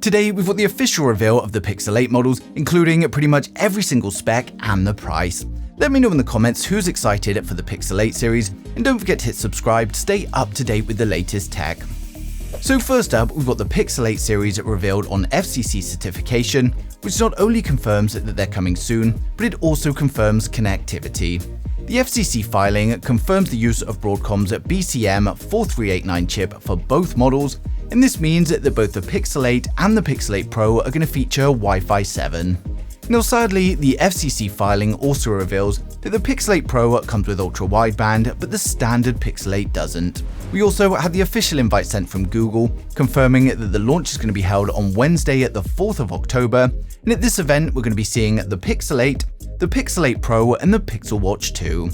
Today we've got the official reveal of the Pixel 8 models, including pretty much every single spec and the price. Let me know in the comments who's excited for the Pixel 8 series, and don't forget to hit subscribe to stay up to date with the latest tech. So first up, we've got the Pixel 8 series revealed on FCC certification, which not only confirms that they're coming soon, but it also confirms connectivity. The FCC filing confirms the use of Broadcom's BCM4389 chip for both models, and this means that both the Pixel 8 and the Pixel 8 Pro are going to feature Wi-Fi 7. Now sadly, the FCC filing also reveals that the Pixel 8 Pro comes with ultra-wideband, but the standard Pixel 8 doesn't. We also had the official invite sent from Google, confirming that the launch is going to be held on Wednesday at the 4th of October, and at this event we're going to be seeing the Pixel 8, the Pixel 8 Pro and the Pixel Watch 2.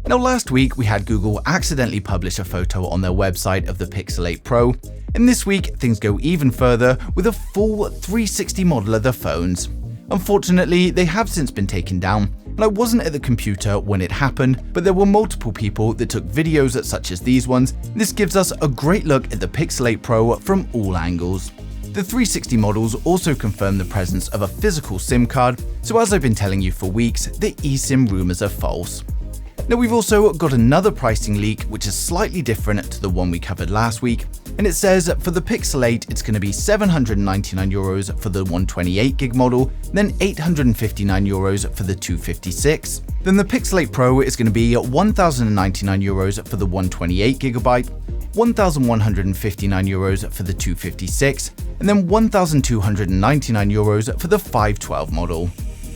Now last week we had Google accidentally publish a photo on their website of the Pixel 8 Pro, and this week things go even further with a full 360 model of the phones. Unfortunately, they have since been taken down, and I wasn't at the computer when it happened, but there were multiple people that took videos such as these ones. This gives us a great look at the Pixel 8 Pro from all angles. The 360 models also confirm the presence of a physical SIM card, so as I've been telling you for weeks, the eSIM rumors are false. Now we've also got another pricing leak which is slightly different to the one we covered last week, and it says for the Pixel 8 it's going to be €799 for the 128GB model, then €859 for the 256. Then the Pixel 8 Pro is going to be €1,099 for the 128GB, €1,159 for the 256, and then €1,299 for the 512 model.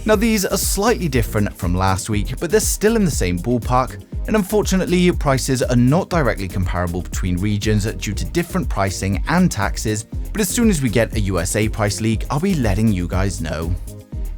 Now these are slightly different from last week, but they're still in the same ballpark, and unfortunately prices are not directly comparable between regions due to different pricing and taxes, but as soon as we get a USA price leak, I'll be letting you guys know.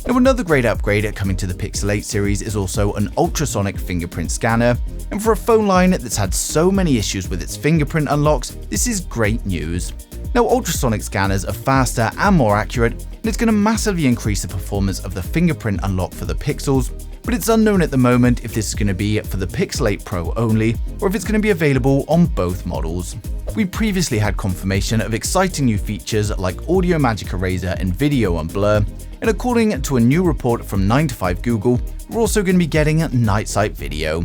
Now another great upgrade coming to the Pixel 8 series is also an ultrasonic fingerprint scanner, and for a phone line that's had so many issues with its fingerprint unlocks, this is great news. Now ultrasonic scanners are faster and more accurate, and it's going to massively increase the performance of the fingerprint unlock for the Pixels, but it's unknown at the moment if this is going to be for the Pixel 8 Pro only, or if it's going to be available on both models. We previously had confirmation of exciting new features like Audio Magic Eraser and Video on Blur, and according to a new report from 9to5 Google, we're also going to be getting night sight video.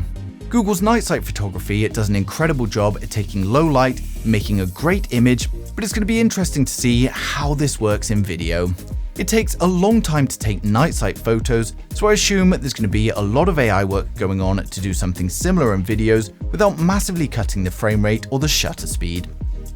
Google's night sight photography does an incredible job at taking low light, making a great image, but it's going to be interesting to see how this works in video. It takes a long time to take night sight photos, so I assume there's going to be a lot of AI work going on to do something similar in videos without massively cutting the frame rate or the shutter speed.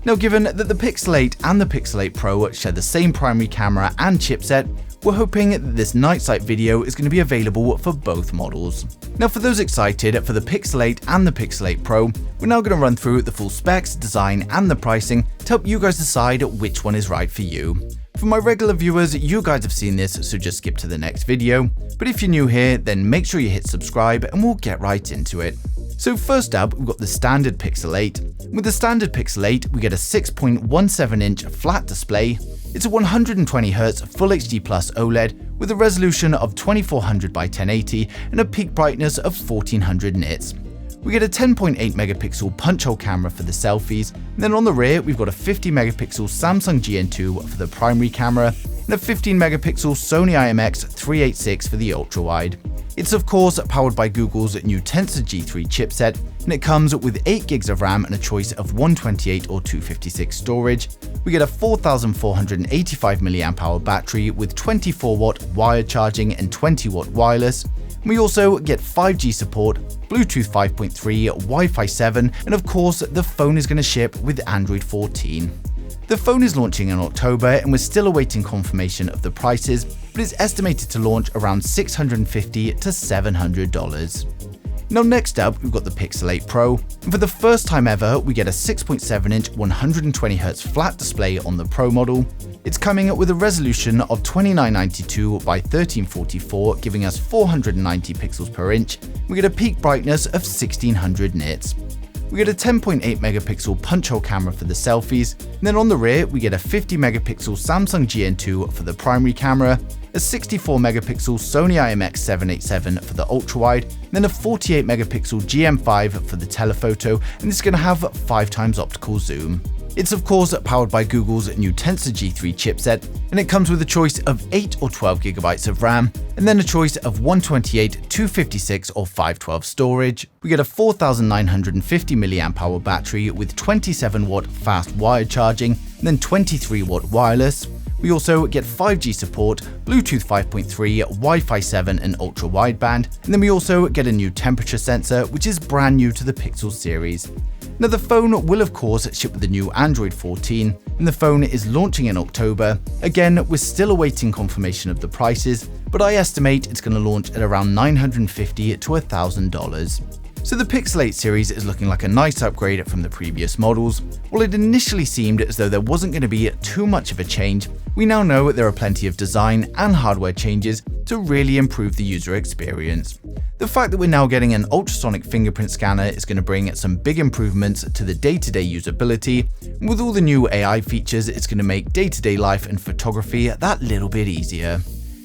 Now given that the Pixel 8 and the Pixel 8 Pro share the same primary camera and chipset, we're hoping that this night sight video is going to be available for both models. Now for those excited for the Pixel 8 and the Pixel 8 Pro, we're now going to run through the full specs, design and the pricing to help you guys decide which one is right for you. For my regular viewers, you guys have seen this, so just skip to the next video, but if you're new here, then make sure you hit subscribe and we'll get right into it. So first up, we've got the standard Pixel 8. With the standard Pixel 8, we get a 6.17-inch flat display. It's a 120Hz Full HD Plus OLED with a resolution of 2400 by 1080 and a peak brightness of 1400 nits. We get a 10.8 megapixel punch hole camera for the selfies, and then on the rear we've got a 50 megapixel Samsung GN2 for the primary camera and a 15 megapixel Sony IMX386 for the ultra wide. It's of course powered by Google's new Tensor G3 chipset, and it comes with 8GB of RAM and a choice of 128 or 256 storage. We get a 4485 mAh battery with 24W wired charging and 20W wireless. We also get 5G support, Bluetooth 5.3, Wi-Fi 7, and of course the phone is going to ship with Android 14. The phone is launching in October and we're still awaiting confirmation of the prices, but it's estimated to launch around $650 to $700. Now next up, we've got the Pixel 8 Pro, and for the first time ever, we get a 6.7-inch 120Hz flat display on the Pro model. It's coming with a resolution of 2992 by 1344, giving us 490 pixels per inch. We get a peak brightness of 1600 nits. We get a 10.8 megapixel punch hole camera for the selfies, and then on the rear we get a 50 megapixel Samsung GN2 for the primary camera, a 64 megapixel Sony IMX787 for the ultra wide, and then a 48 megapixel GM5 for the telephoto, and this is going to have 5x optical zoom. It's of course powered by Google's new Tensor G3 chipset, and it comes with a choice of 8 or 12 GB of RAM, and then a choice of 128, 256 or 512 storage. We get a 4950 mAh battery with 27 watt fast wired charging, and then 23 watt wireless. We also get 5G support, Bluetooth 5.3, Wi-Fi 7 and ultra wideband, and then we also get a new temperature sensor, which is brand new to the Pixel series. Now the phone will of course ship with the new Android 14, and the phone is launching in October. Again, we're still awaiting confirmation of the prices, but I estimate it's going to launch at around $950 to $1,000. So the Pixel 8 series is looking like a nice upgrade from the previous models. While it initially seemed as though there wasn't going to be too much of a change, we now know there are plenty of design and hardware changes to really improve the user experience. The fact that we're now getting an ultrasonic fingerprint scanner is going to bring some big improvements to the day-to-day usability. With all the new AI features, it's going to make day-to-day life and photography that little bit easier.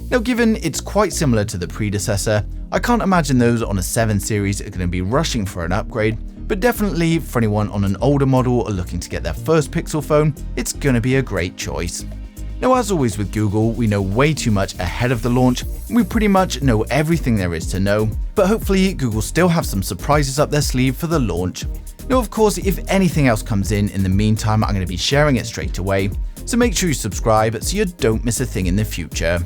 Now, given it's quite similar to the predecessor, I can't imagine those on a 7 series are going to be rushing for an upgrade, but definitely for anyone on an older model or looking to get their first Pixel phone, it's going to be a great choice. Now, as always with Google, we know way too much ahead of the launch, and we pretty much know everything there is to know, but hopefully Google still have some surprises up their sleeve for the launch. Now, of course, if anything else comes in the meantime, I'm going to be sharing it straight away, so make sure you subscribe so you don't miss a thing in the future.